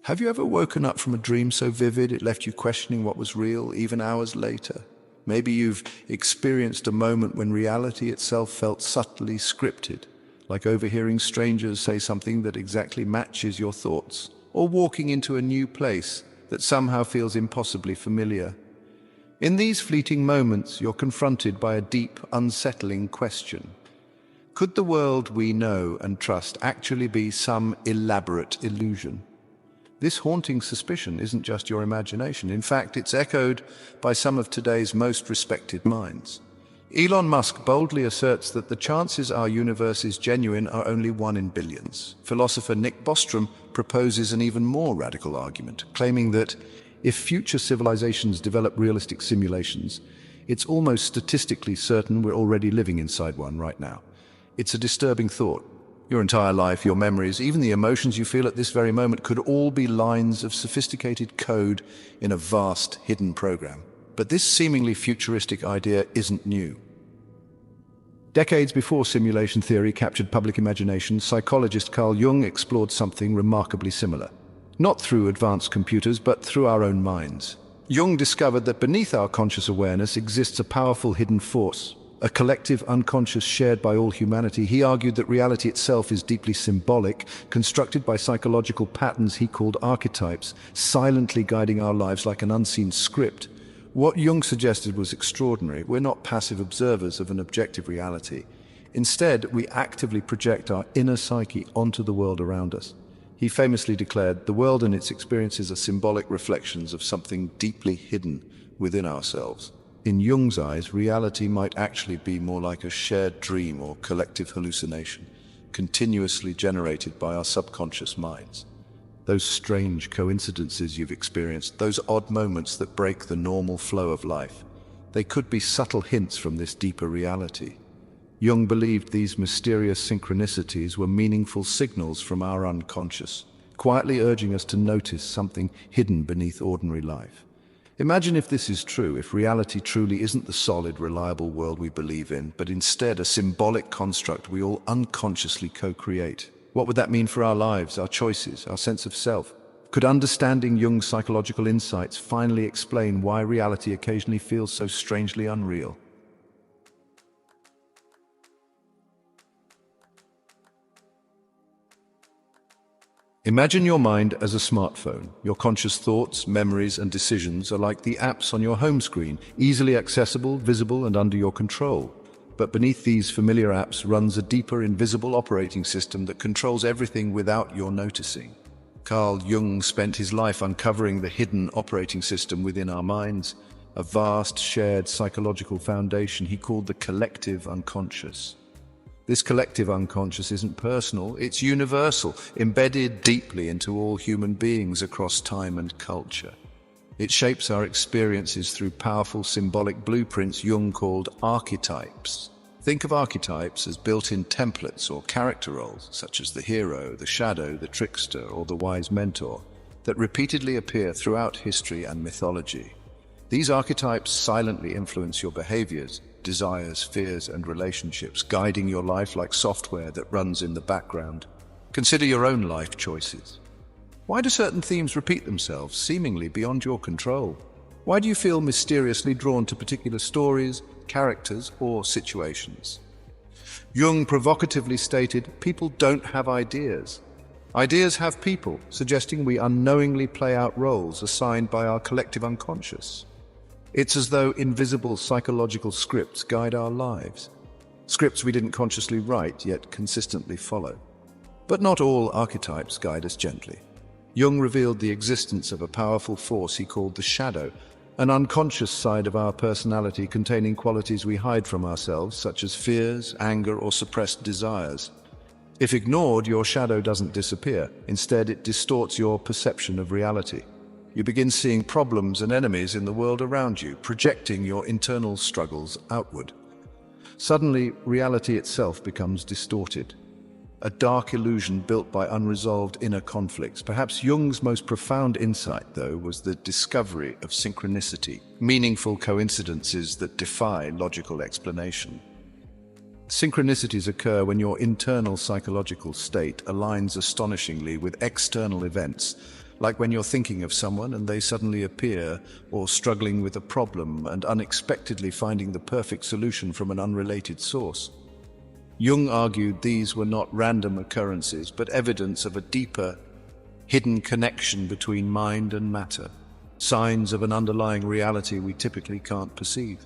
Have you ever woken up from a dream so vivid it left you questioning what was real even hours later? Maybe you've experienced a moment when reality itself felt subtly scripted, like overhearing strangers say something that exactly matches your thoughts, or walking into a new place that somehow feels impossibly familiar. In these fleeting moments, you're confronted by a deep, unsettling question. Could the world we know and trust actually be some elaborate illusion? This haunting suspicion isn't just your imagination. In fact, it's echoed by some of today's most respected minds. Elon Musk boldly asserts that the chances our universe is genuine are only 1 in billions. Philosopher Bostrom proposes an even more radical argument, claiming that if future civilizations develop realistic simulations, it's almost statistically certain we're already living inside one right now. It's a disturbing thought. Your entire life, your memories, even the emotions you feel at this very moment could all be lines of sophisticated code in a vast, hidden program. But this seemingly futuristic idea isn't new. Decades before simulation theory captured public imagination, psychologist Carl Jung explored something remarkably similar. Not through advanced computers, but through our own minds. Jung discovered that beneath our conscious awareness exists a powerful hidden force, a collective unconscious shared by all humanity. He argued that reality itself is deeply symbolic, constructed by psychological patterns he called archetypes, silently guiding our lives like an unseen script. What Jung suggested was extraordinary. We're not passive observers of an objective reality. Instead, we actively project our inner psyche onto the world around us. He famously declared, "The world and its experiences are symbolic reflections of something deeply hidden within ourselves." In Jung's eyes, reality might actually be more like a shared dream or collective hallucination, continuously generated by our subconscious minds. Those strange coincidences you've experienced, those odd moments that break the normal flow of life, they could be subtle hints from this deeper reality. Jung believed these mysterious synchronicities were meaningful signals from our unconscious, quietly urging us to notice something hidden beneath ordinary life. Imagine if this is true, if reality truly isn't the solid, reliable world we believe in, but instead a symbolic construct we all unconsciously co-create. What would that mean for our lives, our choices, our sense of self? Could understanding Jung's psychological insights finally explain why reality occasionally feels so strangely unreal? Imagine your mind as a smartphone. Your conscious thoughts, memories, and decisions are like the apps on your home screen, easily accessible, visible, and under your control. But beneath these familiar apps runs a deeper, invisible operating system that controls everything without your noticing. Carl Jung spent his life uncovering the hidden operating system within our minds, a vast, shared psychological foundation he called the collective unconscious. This collective unconscious isn't personal, it's universal, embedded deeply into all human beings across time and culture. It shapes our experiences through powerful symbolic blueprints Jung called archetypes. Think of archetypes as built-in templates or character roles, such as the hero, the shadow, the trickster, or the wise mentor, that repeatedly appear throughout history and mythology. These archetypes silently influence your behaviors, desires, fears, and relationships, guiding your life like software that runs in the background. Consider your own life choices. Why do certain themes repeat themselves, seemingly beyond your control? Why do you feel mysteriously drawn to particular stories, characters, or situations? Jung provocatively stated, "People don't have ideas. Ideas have people," suggesting we unknowingly play out roles assigned by our collective unconscious. It's as though invisible psychological scripts guide our lives. Scripts we didn't consciously write, yet consistently follow. But not all archetypes guide us gently. Jung revealed the existence of a powerful force he called the shadow, an unconscious side of our personality containing qualities we hide from ourselves, such as fears, anger, or suppressed desires. If ignored, your shadow doesn't disappear. Instead, it distorts your perception of reality. You begin seeing problems and enemies in the world around you, projecting your internal struggles outward. Suddenly, reality itself becomes distorted. A dark illusion built by unresolved inner conflicts. Perhaps Jung's most profound insight, though, was the discovery of synchronicity, meaningful coincidences that defy logical explanation. Synchronicities occur when your internal psychological state aligns astonishingly with external events, like when you're thinking of someone and they suddenly appear, or struggling with a problem and unexpectedly finding the perfect solution from an unrelated source. Jung argued these were not random occurrences, but evidence of a deeper, hidden connection between mind and matter, signs of an underlying reality we typically can't perceive.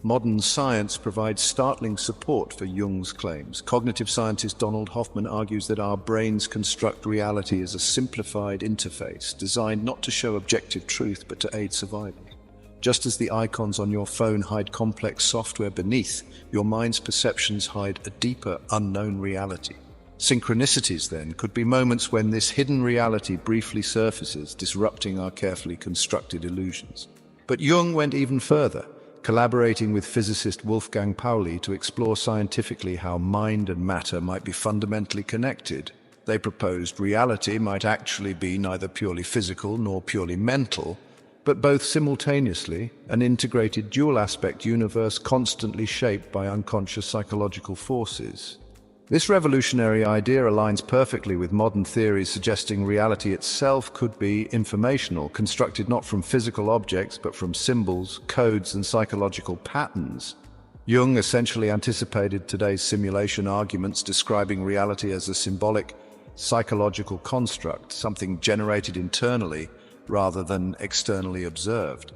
Modern science provides startling support for Jung's claims. Cognitive scientist Donald Hoffman argues that our brains construct reality as a simplified interface, designed not to show objective truth but to aid survival. Just as the icons on your phone hide complex software beneath, your mind's perceptions hide a deeper, unknown reality. Synchronicities, then, could be moments when this hidden reality briefly surfaces, disrupting our carefully constructed illusions. But Jung went even further, collaborating with physicist Wolfgang Pauli to explore scientifically how mind and matter might be fundamentally connected. They proposed reality might actually be neither purely physical nor purely mental, but both simultaneously, an integrated dual-aspect universe constantly shaped by unconscious psychological forces. This revolutionary idea aligns perfectly with modern theories suggesting reality itself could be informational, constructed not from physical objects but from symbols, codes, and psychological patterns. Jung essentially anticipated today's simulation arguments, describing reality as a symbolic, psychological construct, something generated internally rather than externally observed.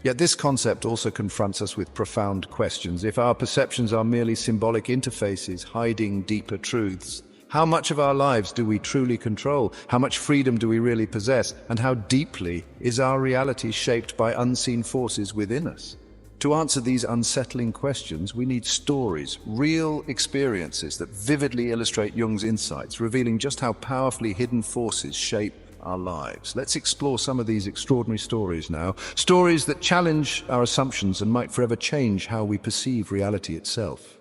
Yet this concept also confronts us with profound questions. If our perceptions are merely symbolic interfaces hiding deeper truths, how much of our lives do we truly control? How much freedom do we really possess? And how deeply is our reality shaped by unseen forces within us? To answer these unsettling questions, we need stories, real experiences that vividly illustrate Jung's insights, revealing just how powerfully hidden forces shape our lives. Let's explore some of these extraordinary stories now. Stories that challenge our assumptions and might forever change how we perceive reality itself.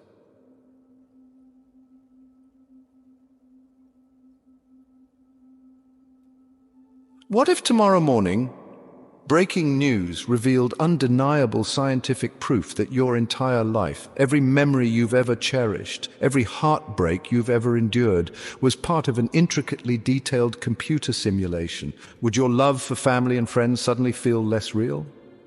What if tomorrow morning, breaking news revealed undeniable scientific proof that your entire life, every memory you've ever cherished, every heartbreak you've ever endured, was part of an intricately detailed computer simulation? Would your love for family and friends suddenly feel less real?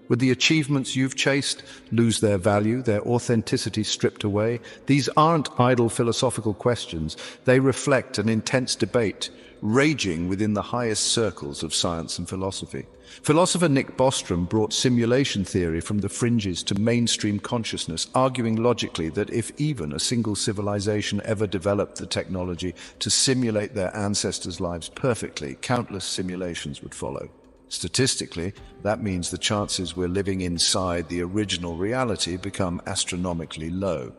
Would the achievements you've chased lose their value, their authenticity stripped away? These aren't idle philosophical questions. They reflect an intense debate raging within the highest circles of science and philosophy. Philosopher Bostrom brought simulation theory from the fringes to mainstream consciousness, arguing logically that if even a single civilization ever developed the technology to simulate their ancestors' lives perfectly, countless simulations would follow. Statistically, that means the chances we're living inside the original reality become astronomically low.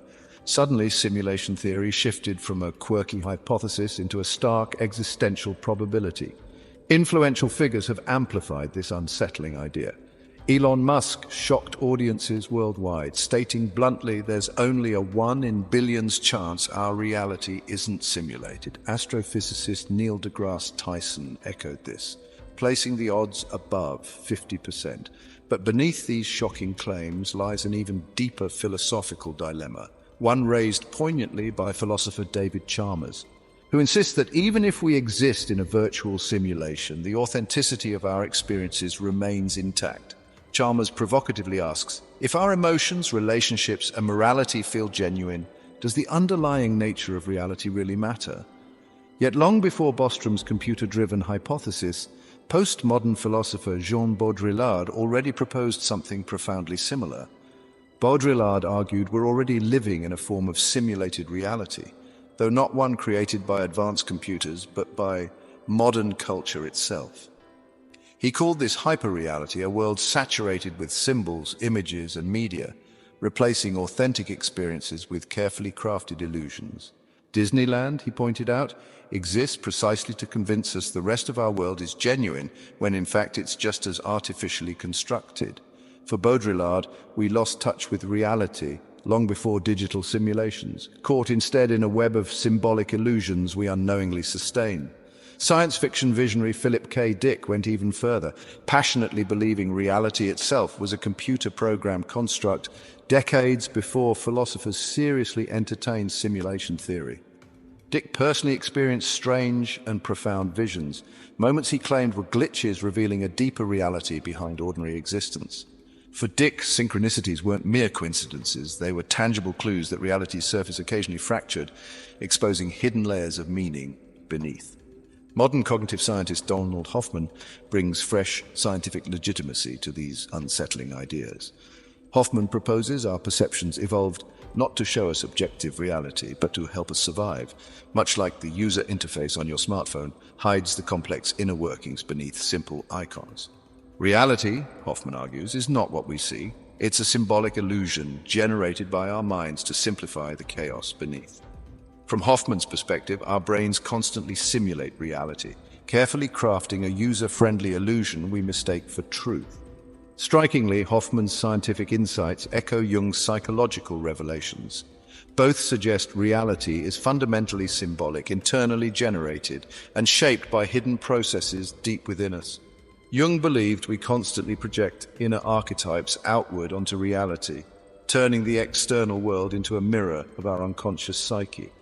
Suddenly, simulation theory shifted from a quirky hypothesis into a stark existential probability. Influential figures have amplified this unsettling idea. Elon Musk shocked audiences worldwide, stating bluntly there's only a 1 in billions chance our reality isn't simulated. Astrophysicist Neil deGrasse Tyson echoed this, placing the odds above 50%. But beneath these shocking claims lies an even deeper philosophical dilemma, one raised poignantly by philosopher David Chalmers, who insists that even if we exist in a virtual simulation, the authenticity of our experiences remains intact. Chalmers provocatively asks, if our emotions, relationships, and morality feel genuine, does the underlying nature of reality really matter? Yet long before Bostrom's computer-driven hypothesis, postmodern philosopher Jean Baudrillard already proposed something profoundly similar. Baudrillard argued we're already living in a form of simulated reality, though not one created by advanced computers, but by modern culture itself. He called this hyperreality, a world saturated with symbols, images, and media, replacing authentic experiences with carefully crafted illusions. Disneyland, he pointed out, exists precisely to convince us the rest of our world is genuine, when in fact it's just as artificially constructed. For Baudrillard, we lost touch with reality long before digital simulations, caught instead in a web of symbolic illusions we unknowingly sustain. Science fiction visionary Philip K. Dick went even further, passionately believing reality itself was a computer-programmed construct decades before philosophers seriously entertained simulation theory. Dick personally experienced strange and profound visions, moments he claimed were glitches revealing a deeper reality behind ordinary existence. For Dick, synchronicities weren't mere coincidences, they were tangible clues that reality's surface occasionally fractured, exposing hidden layers of meaning beneath. Modern cognitive scientist Donald Hoffman brings fresh scientific legitimacy to these unsettling ideas. Hoffman proposes our perceptions evolved not to show us objective reality, but to help us survive, much like the user interface on your smartphone hides the complex inner workings beneath simple icons. Reality, Hoffman argues, is not what we see. It's a symbolic illusion generated by our minds to simplify the chaos beneath. From Hoffman's perspective, our brains constantly simulate reality, carefully crafting a user-friendly illusion we mistake for truth. Strikingly, Hoffman's scientific insights echo Jung's psychological revelations. Both suggest reality is fundamentally symbolic, internally generated, and shaped by hidden processes deep within us. Jung believed we constantly project inner archetypes outward onto reality, turning the external world into a mirror of our unconscious psyche.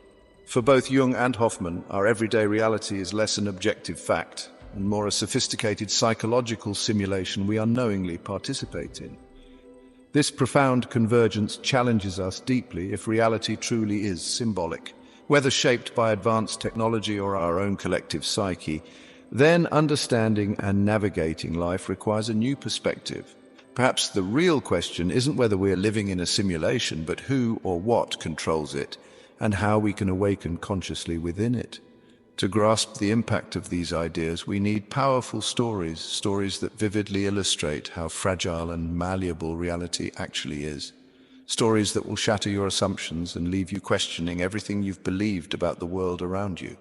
For both Jung and Hoffman, our everyday reality is less an objective fact and more a sophisticated psychological simulation we unknowingly participate in. This profound convergence challenges us deeply if reality truly is symbolic. Whether shaped by advanced technology or our own collective psyche, then understanding and navigating life requires a new perspective. Perhaps the real question isn't whether we're living in a simulation, but who or what controls it, and how we can awaken consciously within it. To grasp the impact of these ideas, we need powerful stories that vividly illustrate how fragile and malleable reality actually is. Stories that will shatter your assumptions and leave you questioning everything you've believed about the world around you.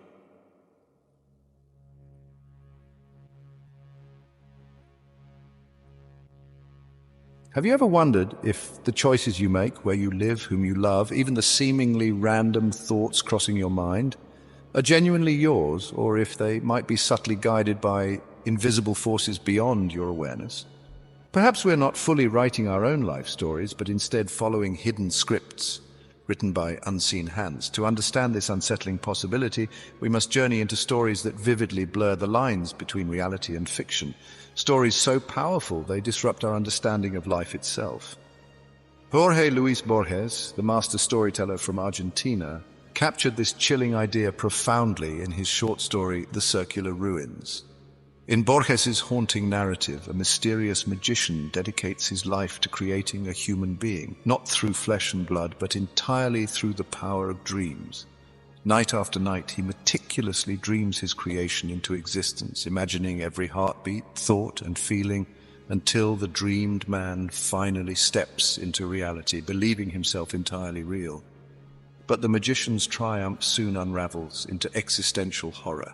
Have you ever wondered if the choices you make, where you live, whom you love, even the seemingly random thoughts crossing your mind, are genuinely yours, or if they might be subtly guided by invisible forces beyond your awareness? Perhaps we're not fully writing our own life stories, but instead following hidden scripts written by unseen hands. To understand this unsettling possibility, we must journey into stories that vividly blur the lines between reality and fiction. Stories so powerful they disrupt our understanding of life itself. Jorge Luis Borges, the master storyteller from Argentina, captured this chilling idea profoundly in his short story, The Circular Ruins. In Borges's haunting narrative, a mysterious magician dedicates his life to creating a human being, not through flesh and blood, but entirely through the power of dreams. Night after night, he meticulously dreams his creation into existence, imagining every heartbeat, thought, and feeling, until the dreamed man finally steps into reality, believing himself entirely real. But the magician's triumph soon unravels into existential horror.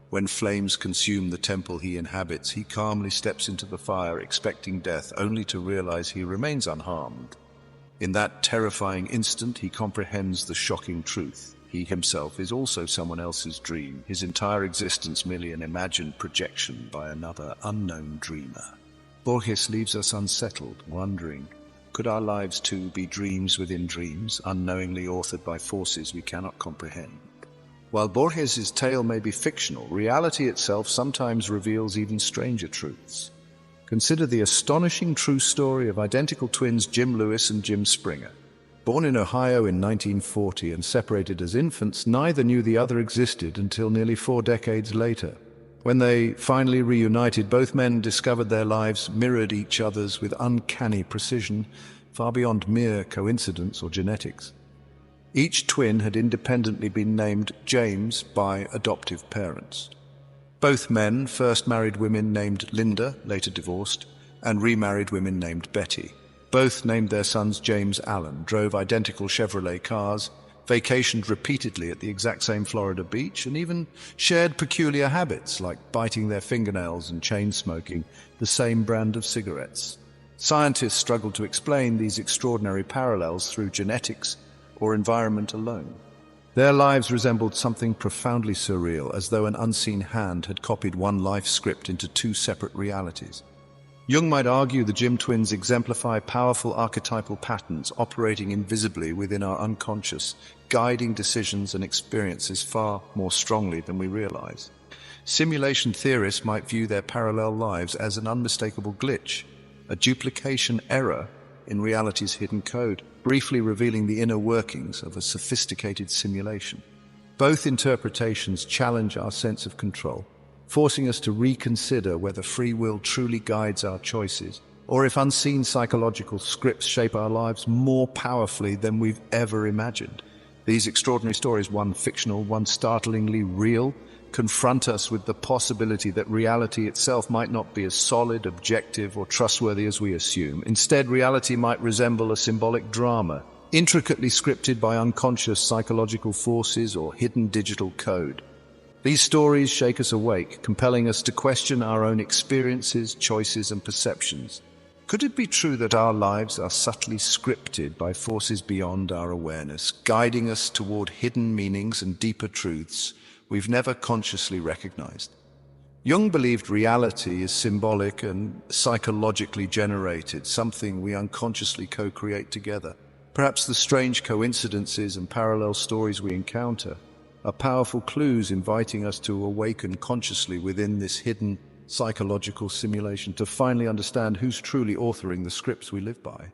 When flames consume the temple he inhabits, he calmly steps into the fire, expecting death, only to realize he remains unharmed. In that terrifying instant, he comprehends the shocking truth. He himself is also someone else's dream, his entire existence merely an imagined projection by another unknown dreamer. Borges leaves us unsettled, wondering, could our lives too be dreams within dreams, unknowingly authored by forces we cannot comprehend? While Borges's tale may be fictional, reality itself sometimes reveals even stranger truths. Consider the astonishing true story of identical twins Jim Lewis and Jim Springer. Born in Ohio in 1940 and separated as infants, neither knew the other existed until nearly 4 decades later. When they finally reunited, both men discovered their lives mirrored each other's with uncanny precision, far beyond mere coincidence or genetics. Each twin had independently been named James by adoptive parents. Both men first married women named Linda, later divorced, and remarried women named Betty. Both named their sons James Allen, drove identical Chevrolet cars, vacationed repeatedly at the exact same Florida beach, and even shared peculiar habits like biting their fingernails and chain-smoking the same brand of cigarettes. Scientists struggled to explain these extraordinary parallels through genetics or environment alone. Their lives resembled something profoundly surreal, as though an unseen hand had copied one life script into 2 separate realities. Jung might argue the Jim twins exemplify powerful archetypal patterns operating invisibly within our unconscious, guiding decisions and experiences far more strongly than we realize. Simulation theorists might view their parallel lives as an unmistakable glitch, a duplication error in reality's hidden code, briefly revealing the inner workings of a sophisticated simulation. Both interpretations challenge our sense of control, forcing us to reconsider whether free will truly guides our choices, or if unseen psychological scripts shape our lives more powerfully than we've ever imagined. These extraordinary stories, one fictional, one startlingly real, confront us with the possibility that reality itself might not be as solid, objective, or trustworthy as we assume. Instead, reality might resemble a symbolic drama, intricately scripted by unconscious psychological forces or hidden digital code. These stories shake us awake, compelling us to question our own experiences, choices, and perceptions. Could it be true that our lives are subtly scripted by forces beyond our awareness, guiding us toward hidden meanings and deeper truths we've never consciously recognized? Jung believed reality is symbolic and psychologically generated, something we unconsciously co-create together. Perhaps the strange coincidences and parallel stories we encounter are powerful clues inviting us to awaken consciously within this hidden psychological simulation to finally understand who's truly authoring the scripts we live by.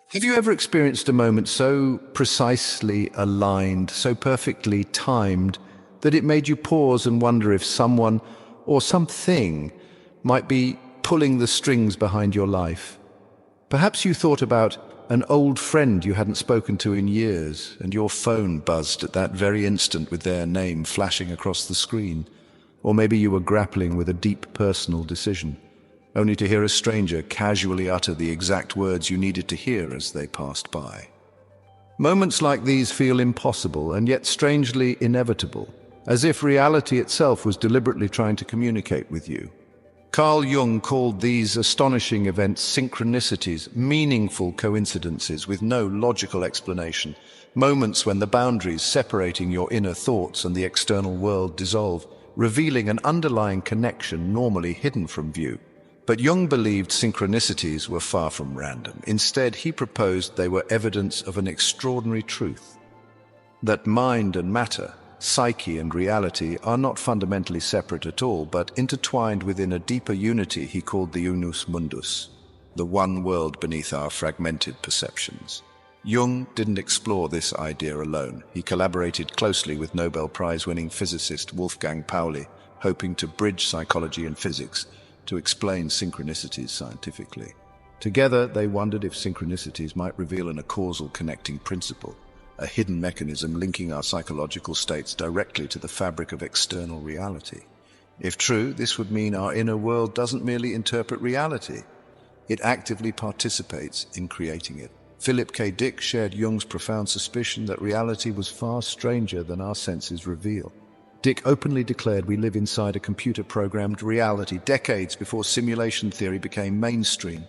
Have you ever experienced a moment so precisely aligned, so perfectly timed, that it made you pause and wonder if someone or something might be pulling the strings behind your life? Perhaps you thought about an old friend you hadn't spoken to in years, and your phone buzzed at that very instant with their name flashing across the screen. Or maybe you were grappling with a deep personal decision, only to hear a stranger casually utter the exact words you needed to hear as they passed by. Moments like these feel impossible and yet strangely inevitable, as if reality itself was deliberately trying to communicate with you. Carl Jung called these astonishing events synchronicities, meaningful coincidences with no logical explanation, moments when the boundaries separating your inner thoughts and the external world dissolve, revealing an underlying connection normally hidden from view. But Jung believed synchronicities were far from random. Instead, he proposed they were evidence of an extraordinary truth: that mind and matter, psyche and reality, are not fundamentally separate at all, but intertwined within a deeper unity he called the unus mundus, the one world beneath our fragmented perceptions. Jung didn't explore this idea alone. He collaborated closely with Nobel Prize-winning physicist Wolfgang Pauli, hoping to bridge psychology and physics to explain synchronicities scientifically. Together, they wondered if synchronicities might reveal a causal connecting principle, a hidden mechanism linking our psychological states directly to the fabric of external reality. If true, this would mean our inner world doesn't merely interpret reality, it actively participates in creating it. Philip K. Dick shared Jung's profound suspicion that reality was far stranger than our senses reveal. Dick openly declared we live inside a computer-programmed reality decades before simulation theory became mainstream.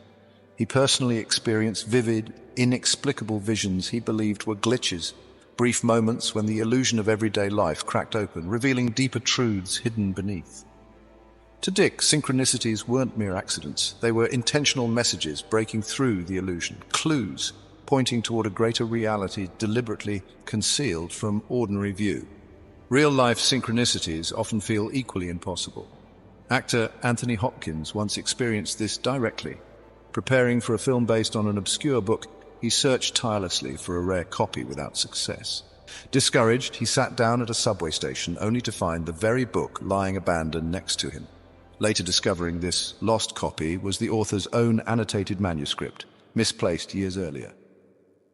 He personally experienced vivid, inexplicable visions he believed were glitches, brief moments when the illusion of everyday life cracked open, revealing deeper truths hidden beneath. To Dick, synchronicities weren't mere accidents. They were intentional messages breaking through the illusion, clues pointing toward a greater reality deliberately concealed from ordinary view. Real-life synchronicities often feel equally impossible. Actor Anthony Hopkins once experienced this directly. Preparing for a film based on an obscure book, he searched tirelessly for a rare copy without success. Discouraged, he sat down at a subway station only to find the very book lying abandoned next to him. Later discovering this lost copy was the author's own annotated manuscript, misplaced years earlier.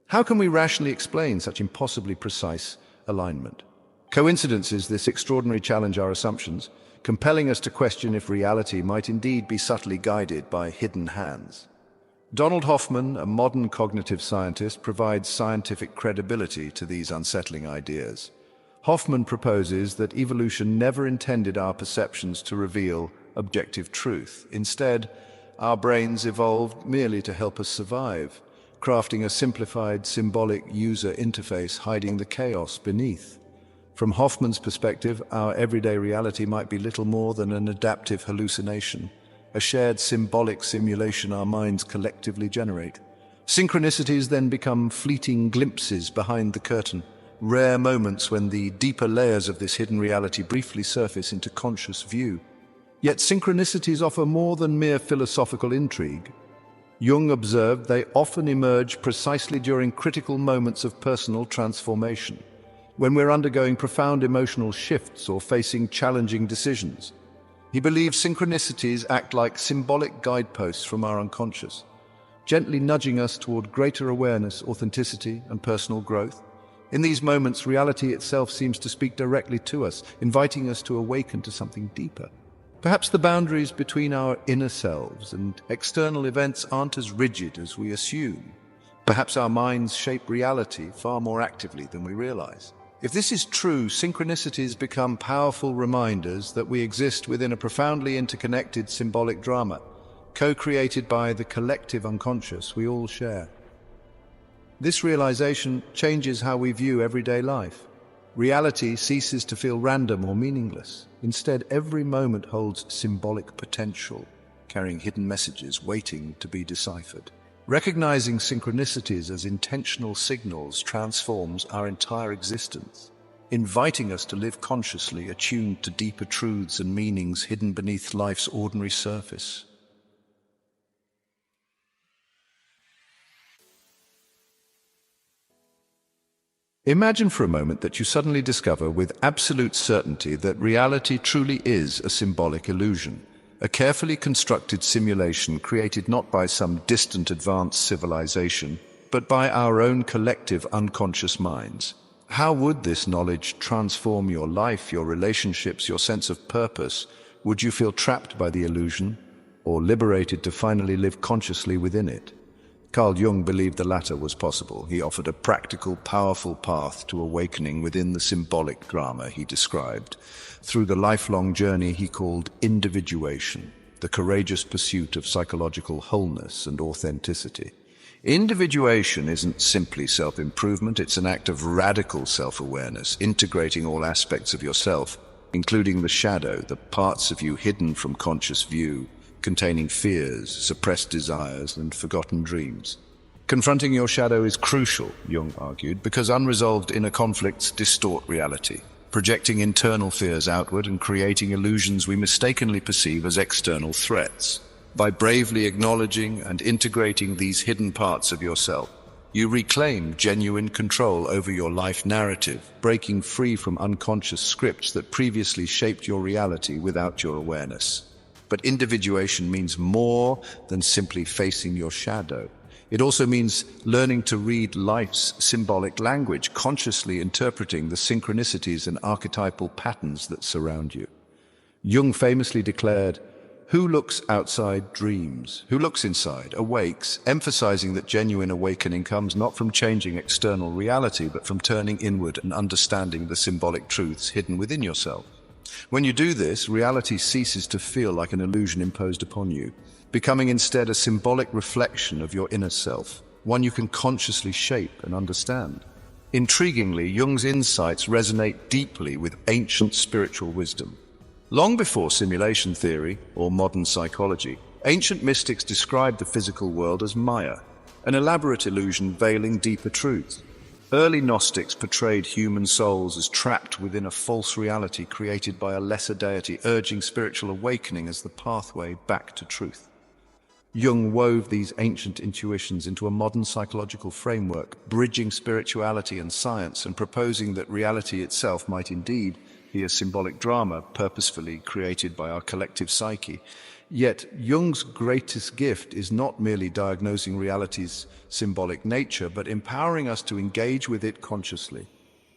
How can we rationally explain such impossibly precise alignment? Coincidences this extraordinary challenge our assumptions, compelling us to question if reality might indeed be subtly guided by hidden hands. Donald Hoffman, a modern cognitive scientist, provides scientific credibility to these unsettling ideas. Hoffman proposes that evolution never intended our perceptions to reveal objective truth. Instead, our brains evolved merely to help us survive, crafting a simplified, symbolic user interface hiding the chaos beneath. From Hoffman's perspective, our everyday reality might be little more than an adaptive hallucination, a shared symbolic simulation our minds collectively generate. Synchronicities then become fleeting glimpses behind the curtain, rare moments when the deeper layers of this hidden reality briefly surface into conscious view. Yet synchronicities offer more than mere philosophical intrigue. Jung observed they often emerge precisely during critical moments of personal transformation, when we're undergoing profound emotional shifts or facing challenging decisions. He believed synchronicities act like symbolic guideposts from our unconscious, gently nudging us toward greater awareness, authenticity, and personal growth. In these moments, reality itself seems to speak directly to us, inviting us to awaken to something deeper. Perhaps the boundaries between our inner selves and external events aren't as rigid as we assume. Perhaps our minds shape reality far more actively than we realize. If this is true, synchronicities become powerful reminders that we exist within a profoundly interconnected symbolic drama, co-created by the collective unconscious we all share. This realization changes how we view everyday life. Reality ceases to feel random or meaningless. Instead, every moment holds symbolic potential, carrying hidden messages waiting to be deciphered. Recognizing synchronicities as intentional signals transforms our entire existence, inviting us to live consciously, attuned to deeper truths and meanings hidden beneath life's ordinary surface. Imagine for a moment that you suddenly discover with absolute certainty that reality truly is a symbolic illusion, a carefully constructed simulation created not by some distant advanced civilization, but by our own collective unconscious minds. How would this knowledge transform your life, your relationships, your sense of purpose? Would you feel trapped by the illusion, or liberated to finally live consciously within it? Carl Jung believed the latter was possible. He offered a practical, powerful path to awakening within the symbolic drama he described, through the lifelong journey he called individuation, the courageous pursuit of psychological wholeness and authenticity. Individuation isn't simply self-improvement, it's an act of radical self-awareness, integrating all aspects of yourself, including the shadow, the parts of you hidden from conscious view, containing fears, suppressed desires, and forgotten dreams. Confronting your shadow is crucial, Jung argued, because unresolved inner conflicts distort reality, projecting internal fears outward and creating illusions we mistakenly perceive as external threats. By bravely acknowledging and integrating these hidden parts of yourself, you reclaim genuine control over your life narrative, breaking free from unconscious scripts that previously shaped your reality without your awareness. But individuation means more than simply facing your shadow. It also means learning to read life's symbolic language, consciously interpreting the synchronicities and archetypal patterns that surround you. Jung famously declared, "Who looks outside dreams, who looks inside awakes," emphasizing that genuine awakening comes not from changing external reality, but from turning inward and understanding the symbolic truths hidden within yourself. When you do this, reality ceases to feel like an illusion imposed upon you, becoming instead a symbolic reflection of your inner self, one you can consciously shape and understand. Intriguingly, Jung's insights resonate deeply with ancient spiritual wisdom. Long before simulation theory or modern psychology, ancient mystics described the physical world as Maya, an elaborate illusion veiling deeper truths. Early Gnostics portrayed human souls as trapped within a false reality created by a lesser deity, urging spiritual awakening as the pathway back to truth. Jung wove these ancient intuitions into a modern psychological framework, bridging spirituality and science and proposing that reality itself might indeed be a symbolic drama purposefully created by our collective psyche. Yet, Jung's greatest gift is not merely diagnosing reality's symbolic nature, but empowering us to engage with it consciously.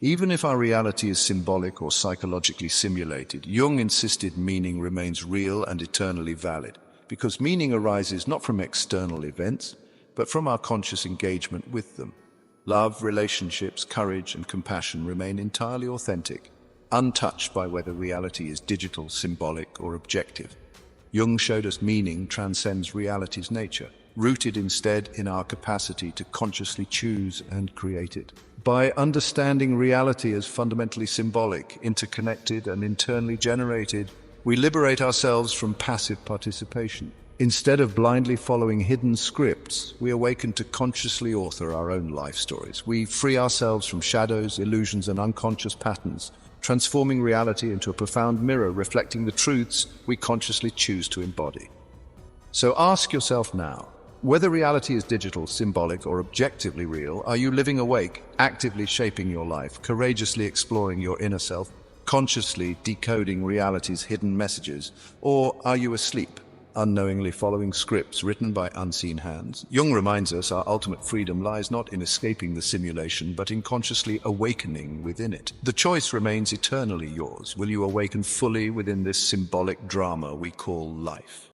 Even if our reality is symbolic or psychologically simulated, Jung insisted meaning remains real and eternally valid, because meaning arises not from external events, but from our conscious engagement with them. Love, relationships, courage, and compassion remain entirely authentic, untouched by whether reality is digital, symbolic, or objective. Jung showed us meaning transcends reality's nature, rooted instead in our capacity to consciously choose and create it. By understanding reality as fundamentally symbolic, interconnected, and internally generated, we liberate ourselves from passive participation. Instead of blindly following hidden scripts, we awaken to consciously author our own life stories. We free ourselves from shadows, illusions, and unconscious patterns, transforming reality into a profound mirror reflecting the truths we consciously choose to embody. So ask yourself now, whether reality is digital, symbolic, or objectively real, are you living awake, actively shaping your life, courageously exploring your inner self, consciously decoding reality's hidden messages, or are you asleep, unknowingly following scripts written by unseen hands? Jung reminds us our ultimate freedom lies not in escaping the simulation, but in consciously awakening within it. The choice remains eternally yours. Will you awaken fully within this symbolic drama we call life?